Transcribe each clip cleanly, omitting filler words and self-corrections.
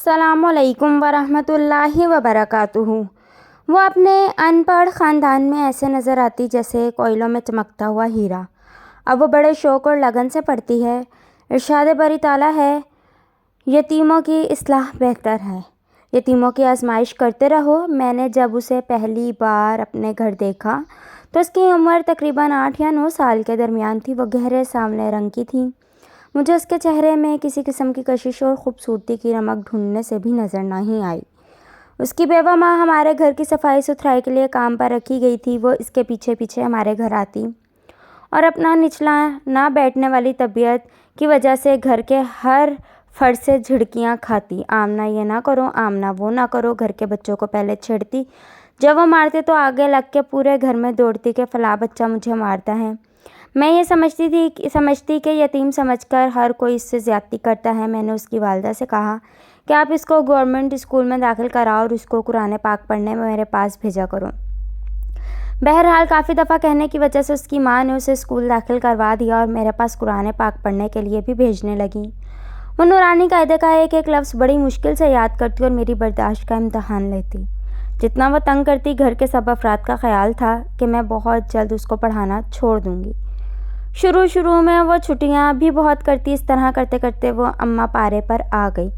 السلام علیکم ورحمۃ اللہ وبرکاتہ۔ وہ اپنے ان پڑھ خاندان میں ایسے نظر آتی جیسے کوئلوں میں چمکتا ہوا ہیرا۔ اب وہ بڑے شوق اور لگن سے پڑھتی ہے۔ ارشاد باری تعالیٰ ہے، یتیموں کی اصلاح بہتر ہے، یتیموں کی آزمائش کرتے رہو۔ میں نے جب اسے پہلی بار اپنے گھر دیکھا تو اس کی عمر تقریباً 8 یا 9 سال کے درمیان تھی۔ وہ گہرے سانولے رنگ کی تھی۔ مجھے اس کے چہرے میں کسی قسم کی کشش اور خوبصورتی کی رمق ڈھونڈنے سے بھی نظر نہیں آئی۔ اس کی بیوہ ماں ہمارے گھر کی صفائی ستھرائی کے لیے کام پر رکھی گئی تھی۔ وہ اس کے پیچھے پیچھے ہمارے گھر آتی اور اپنا نچلا نہ بیٹھنے والی طبیعت کی وجہ سے گھر کے ہر فرد سے جھڑکیاں کھاتی۔ آمنہ یہ نہ کرو، آمنہ وہ نہ کرو۔ گھر کے بچوں کو پہلے چھیڑتی، جب وہ مارتے تو آگے لگ کے پورے گھر میں دوڑتی کہ فلاں بچہ مجھے مارتا ہے۔ میں یہ سمجھتی کہ یتیم سمجھ کر ہر کوئی اس سے زیادتی کرتا ہے۔ میں نے اس کی والدہ سے کہا کہ آپ اس کو گورنمنٹ اسکول میں داخل کراؤ اور اس کو قرآن پاک پڑھنے میں میرے پاس بھیجا کرو۔ بہرحال کافی دفعہ کہنے کی وجہ سے اس کی ماں نے اسے اسکول داخل کروا دیا اور میرے پاس قرآن پاک پڑھنے کے لیے بھی بھیجنے لگی۔ وہ نورانی قاعدے کا ایک ایک لفظ بڑی مشکل سے یاد کرتی اور میری برداشت کا امتحان لیتی۔ جتنا وہ تنگ کرتی، گھر کے سب افراد کا خیال تھا کہ میں بہت جلد اس کو پڑھانا چھوڑ دوں گی۔ شروع میں وہ چھٹیاں بھی بہت کرتی۔ اس طرح کرتے کرتے وہ اماں پارے پر آ گئی۔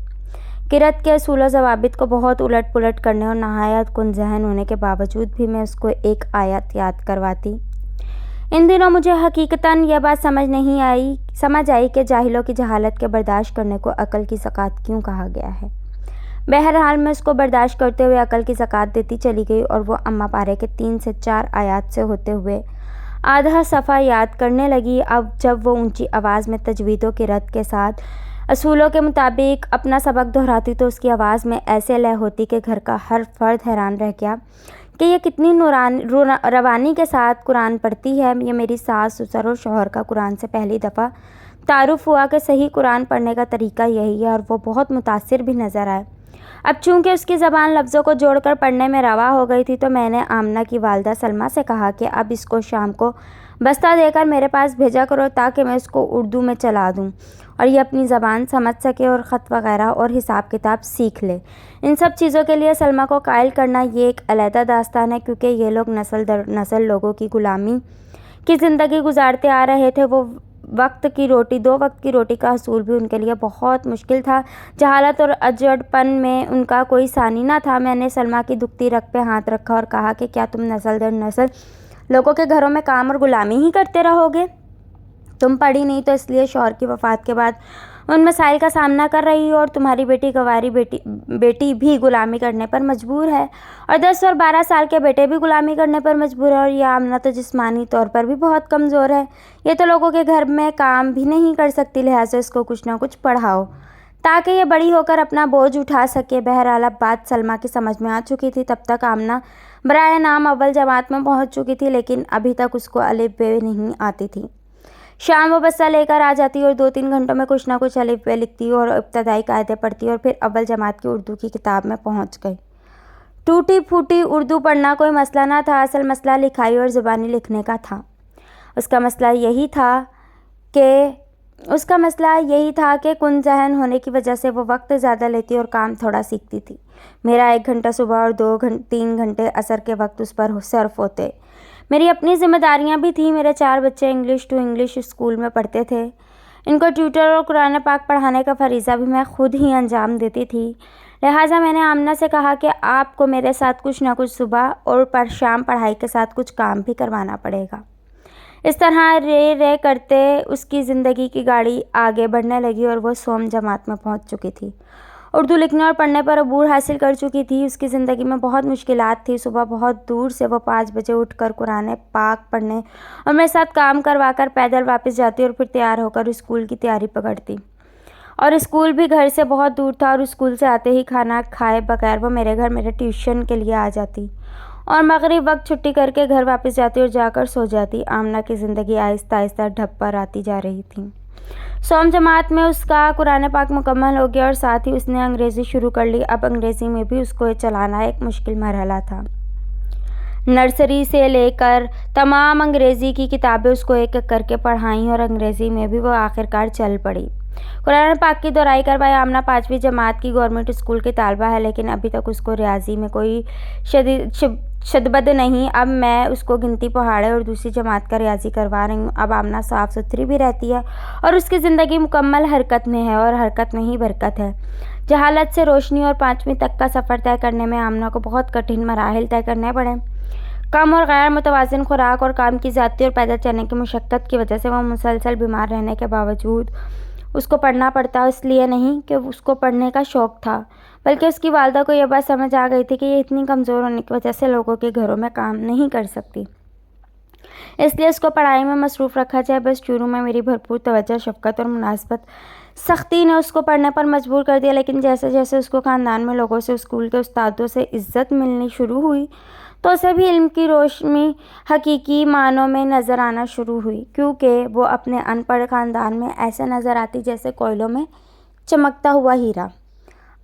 قرأت کے اصول و ضوابط کو بہت الٹ پلٹ کرنے اور نہایت کن ذہن ہونے کے باوجود بھی میں اس کو ایک آیت یاد کرواتی۔ ان دنوں مجھے حقیقتاً یہ بات سمجھ آئی کہ جاہلوں کی جہالت کے برداشت کرنے کو عقل کی زکوٰۃ کیوں کہا گیا ہے۔ بہرحال میں اس کو برداشت کرتے ہوئے عقل کی زکوٰۃ دیتی چلی گئی اور وہ اماں پارے کے 3 سے 4 آیات سے ہوتے ہوئے آدھا صفحہ یاد کرنے لگی۔ اب جب وہ اونچی آواز میں تجوید و قرأت کے ساتھ اصولوں کے مطابق اپنا سبق دہراتی تو اس کی آواز میں ایسے لے ہوتی کہ گھر کا ہر فرد حیران رہ گیا کہ یہ کتنی روانی کے ساتھ قرآن پڑھتی ہے۔ یہ میری ساس، سسر اور شوہر کا قرآن سے پہلی دفعہ تعارف ہوا کہ صحیح قرآن پڑھنے کا طریقہ یہی ہے اور وہ بہت متاثر بھی نظر آئے۔ اب چونکہ اس کی زبان لفظوں کو جوڑ کر پڑھنے میں روا ہو گئی تھی تو میں نے آمنہ کی والدہ سلمیٰ سے کہا کہ اب اس کو شام کو بستہ دے کر میرے پاس بھیجا کرو تاکہ میں اس کو اردو میں چلا دوں اور یہ اپنی زبان سمجھ سکے اور خط وغیرہ اور حساب کتاب سیکھ لے۔ ان سب چیزوں کے لیے سلمیٰ کو قائل کرنا یہ ایک علیحدہ داستان ہے، کیونکہ یہ لوگ نسل در نسل لوگوں کی غلامی کی زندگی گزارتے آ رہے تھے۔ وہ 2 وقت کی روٹی کا حصول بھی ان کے لیے بہت مشکل تھا۔ جہالت اور اجڑ پن میں ان کا کوئی ثانی نہ تھا۔ میں نے سلمیٰ کی دکھتی رگ پہ ہاتھ رکھا اور کہا کہ کیا تم نسل در نسل لوگوں کے گھروں میں کام اور غلامی ہی کرتے رہو گے؟ تم پڑھی نہیں تو اس لیے شوہر کی وفات کے بعد ان مسائل کا سامنا کر رہی ہو اور تمہاری بیٹی گواری بیٹی بھی غلامی کرنے پر مجبور ہے اور 10 اور 12 سال کے بیٹے بھی غلامی کرنے پر مجبور ہے، اور یہ آمنہ تو جسمانی طور پر بھی بہت کمزور ہے۔ یہ تو لوگوں کے گھر میں کام بھی نہیں کر سکتی، لہٰذا اس کو کچھ نہ کچھ پڑھاؤ تاکہ یہ بڑی ہو کر اپنا بوجھ اٹھا سکے۔ بہرحال اب بات سلمیٰ کی سمجھ میں آ چکی تھی۔ تب تک آمنہ برائے نام اول جماعت میں پہنچ چکی تھی، لیکن ابھی تک اس کو الف بے نہیں آتی تھی۔ شام وہ بستہ لے کر آ جاتی اور 2-3 گھنٹوں میں کچھ نہ کچھ الف بے لکھتی اور ابتدائی قاعدے پڑھتی اور پھر اول جماعت کی اردو کی کتاب میں پہنچ گئی۔ ٹوٹی پھوٹی اردو پڑھنا کوئی مسئلہ نہ تھا، اصل مسئلہ لکھائی اور زبانی لکھنے کا تھا۔ اس کا مسئلہ یہی تھا کہ کن ذہن ہونے کی وجہ سے وہ وقت زیادہ لیتی اور کام تھوڑا سیکھتی تھی۔ میرا 1 گھنٹہ صبح اور 3 گھنٹے عصر کے وقت اس پر صرف ہوتے۔ میری اپنی ذمہ داریاں بھی تھیں۔ میرے 4 بچے انگلش ٹو انگلش اسکول میں پڑھتے تھے۔ ان کو ٹیوٹر اور قرآن پاک پڑھانے کا فریضہ بھی میں خود ہی انجام دیتی تھی۔ لہٰذا میں نے آمنہ سے کہا کہ آپ کو میرے ساتھ کچھ نہ کچھ صبح اور شام پڑھائی کے ساتھ کچھ کام بھی کروانا پڑے گا۔ اس طرح رے کرتے اس کی زندگی کی گاڑی آگے بڑھنے لگی اور وہ سوم جماعت میں پہنچ چکی تھی۔ اردو لکھنے اور پڑھنے پر عبور حاصل کر چکی تھی۔ اس کی زندگی میں بہت مشکلات تھی۔ صبح بہت دور سے وہ 5 بجے اٹھ کر قرآن پاک پڑھنے اور میرے ساتھ کام کروا کر پیدل واپس جاتی اور پھر تیار ہو کر اسکول کی تیاری پکڑتی، اور اسکول بھی گھر سے بہت دور تھا، اور اسکول سے آتے ہی کھانا کھائے بغیر وہ میرے گھر میرے ٹیوشن کے لیے آ جاتی اور مغرب وقت چھٹی کر کے گھر واپس جاتی اور جا کر سو جاتی۔ آمنہ کی زندگی آہستہ آہستہ ڈھب پر آتی جا رہی تھی۔ سوم جماعت میں اس کا قرآن پاک مکمل ہو گیا اور ساتھ ہی اس نے انگریزی شروع کر لی۔ اب انگریزی میں بھی اس کو چلانا ایک مشکل مرحلہ تھا۔ نرسری سے لے کر تمام انگریزی کی کتابیں اس کو ایک ایک کر کے پڑھائیں اور انگریزی میں بھی وہ آخرکار چل پڑی۔ قرآن پاک کی دہرائی کروائی۔ آمنہ 5ویں جماعت کی گورنمنٹ اسکول کی طالبہ ہے، لیکن ابھی تک اس کو ریاضی میں کوئی شدبد نہیں۔ اب میں اس کو گنتی پہاڑے اور دوسری جماعت کا ریاضی کروا رہی ہوں۔ اب آمنہ صاف ستھری بھی رہتی ہے اور اس کی زندگی مکمل حرکت میں ہے، اور حرکت میں ہی برکت ہے۔ جہالت سے روشنی اور 5ویں تک کا سفر طے کرنے میں آمنہ کو بہت کٹھن مراحل طے کرنے پڑے۔ کم اور غیر متوازن خوراک اور کام کی زیادتی اور پیدل چلنے کی مشقت کی وجہ سے وہ مسلسل بیمار رہنے کے باوجود اس کو پڑھنا پڑتا، اس لیے نہیں کہ اس کو پڑھنے کا شوق تھا، بلکہ اس کی والدہ کو یہ بات سمجھ آ گئی تھی کہ یہ اتنی کمزور ہونے کی وجہ سے لوگوں کے گھروں میں کام نہیں کر سکتی، اس لیے اس کو پڑھائی میں مصروف رکھا جائے۔ بس شروع میں میری بھرپور توجہ، شفقت اور مناسبت سختی نے اس کو پڑھنے پر مجبور کر دیا، لیکن جیسے جیسے اس کو خاندان میں لوگوں سے، اسکول کے استادوں سے عزت ملنی شروع ہوئی تو اسے بھی علم کی روشنی حقیقی معنوں میں نظر آنا شروع ہوئی، کیونکہ وہ اپنے ان پڑھ خاندان میں ایسے نظر آتی جیسے کوئلوں میں چمکتا ہوا ہیرا۔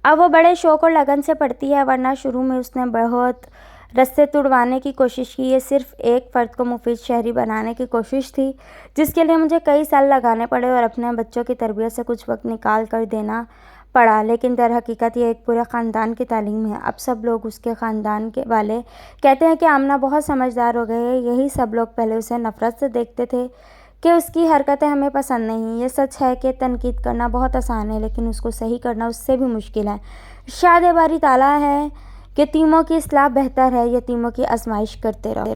اب وہ بڑے شوق اور لگن سے پڑھتی ہے، ورنہ شروع میں اس نے بہت رستے تڑوانے کی کوشش کی۔ یہ صرف ایک فرد کو مفید شہری بنانے کی کوشش تھی، جس کے لیے مجھے کئی سال لگانے پڑے اور اپنے بچوں کی تربیت سے کچھ وقت نکال کر دینا پڑا، لیکن در حقیقت یہ ایک پورے خاندان کی تعلیم ہے۔ اب سب لوگ اس کے خاندان والے کہتے ہیں کہ آمنہ بہت سمجھدار ہو گئی ہے۔ یہی سب لوگ پہلے اسے نفرت سے دیکھتے تھے کہ اس کی حرکتیں ہمیں پسند نہیں۔ یہ سچ ہے کہ تنقید کرنا بہت آسان ہے، لیکن اس کو صحیح کرنا اس سے بھی مشکل ہے۔ ارشاد باری تعالیٰ ہے کہ یتیموں کی اصلاح بہتر ہے، یتیموں کی آزمائش کرتے رہو۔